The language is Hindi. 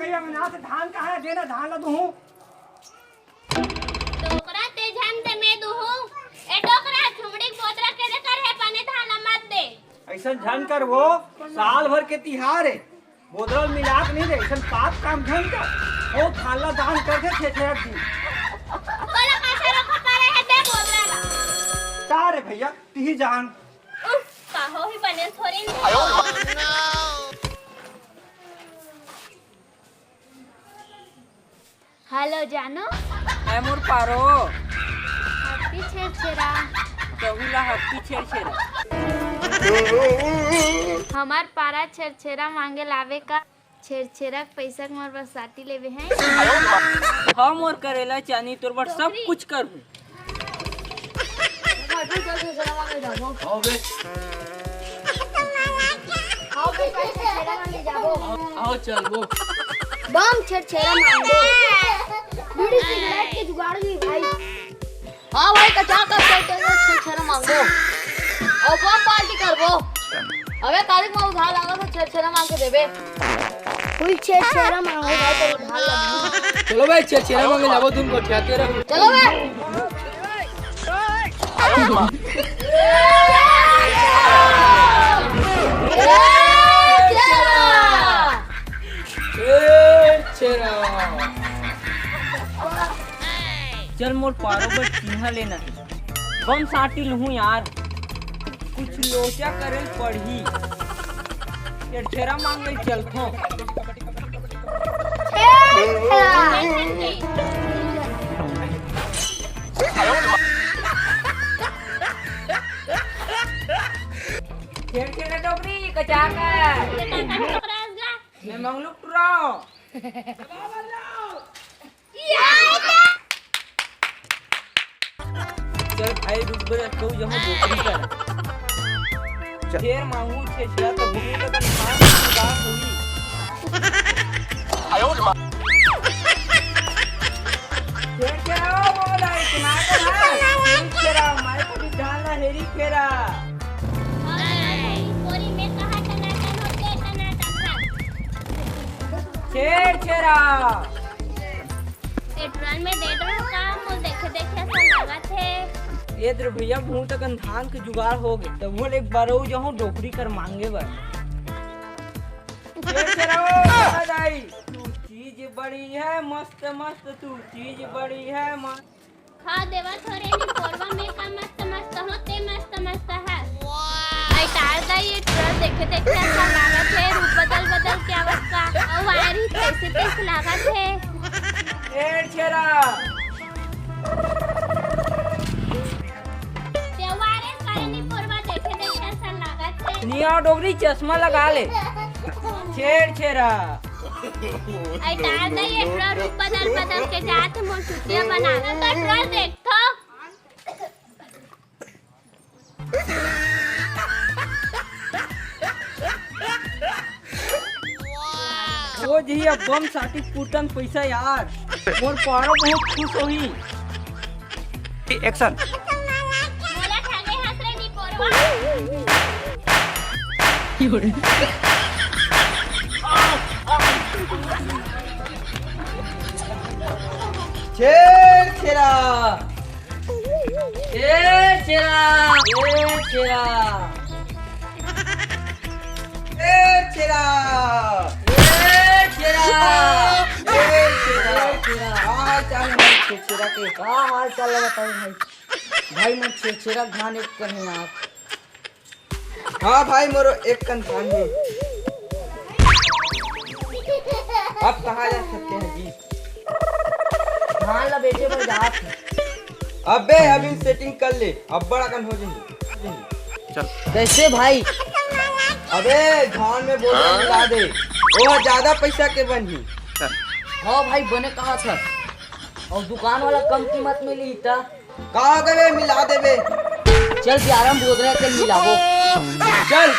गई मना से धान का है देना धान ला दूं टोकरा ते झन ते मैं दूं ए टोकरा छुमड़ी पोतरा के दे कर है पानी धान मत दे ऐसा झन कर वो साल भर के तिहार है बोदरल मिलाक नहीं दे ऐसा पाप काम झन कर ओ खाला दान कर दे छे छे दी बोला कैसे रखो पारे है दे बोतरा तारे भैया ती जान उफ काहो ही बने थोड़ी नहीं हेलो जानो है मोर पारो हैप्पी छेरछेरा कहुला हट्टी छेड़ हमार पारा छेरछेरा मांगे लावे का छेरछेरा पैसा के मोर बसाती लेवे हैं हाँ मोर करेला चानी तोर बर सब कुछ कर आओ चल वो बम छेरछेरा मांगो बीड़ी सिगरेट के जुगाड़ भी भाई। हाँ भाई कचा कर सकते हो छेरछेरा मांगो और बम पार्टी करबो अबे कालिक में उधार लागा तो छेरछेरा मांग के देबे कोई छेरछेरा मांगो भाई तो उधार लगी। चलो भाई छेड़ा मांगे जाबो तुम को ठहते रहो चलो बे चल मोर पारो पर चिन्हा लेना है बम साटी लूं यार कुछ लोचा करेल पढ़ी छेड़ा मांग ले चलथो छेड़ा डोगरी कचा का मैं मंगलू टुराओ चल भाई रुक बजा तो जहां डोगरी कर ढेर मांगू छे छेड़ा तो भूमि का नाम उदास हुई आयो मां छेड़ा बोला इतना का छेड़ा मारे को भी डालना हेरी फेरा पूरी में कहा टनाटन होते टनाटन छेड़ा ट्रेन में दे दो काम वो देखे देखे ऐसा लगा थे ये द्र भैया भूत तक धान के जुगाड़ हो गए तब वो एक बार जहाँ डोकरी कर मांगे बर तू चीज बड़ी है मस्त मस्त तू चीज बड़ी है मस्त खा देवा थोड़े नहीं कोरवा में का मस्त मस्त होते मस्त मस्त है आई टार दा ये ट्रेन देखे देखे ऐसा लगा थे रूप बदल बदल के अवस्था और वायर ही कैसे कैसे लगा थे छेड़ा त्योहारे सारे नहीं कोरवा देखे देखे ऐसा लगा थे निया डोगरी चश्मा लगा ले छेड़ा आई टार दा ये ट्रेन रूप बदल बदल के जाते मोर छुट्टियां बनाना तो ट्रेन देखो वो जी अब बम साटी फूटन पैसा यार मोर पारो बहुत खुश होई एक्शन बोला ठागे हंसरे नहीं कोरवा छेड़ा हाल चाल बताओ भाई मैं छेड़ा धान एक कर है आप हाँ भाई मोरो एक कन धान है अब कहाँ जा सकते हैं जी धान ला बेचे पर जात अबे अभी सेटिंग कर ले अब बड़ा कन हो जाएंगे कैसे भाई अबे धान में बोतल मिला दे वो ज्यादा पैसा के बनी हाँ भाई बने कहा था और दुकान वाला कम कीमत में ली था कहाँ गए मिला देबे चल 11 बोतल के मिलाओ चल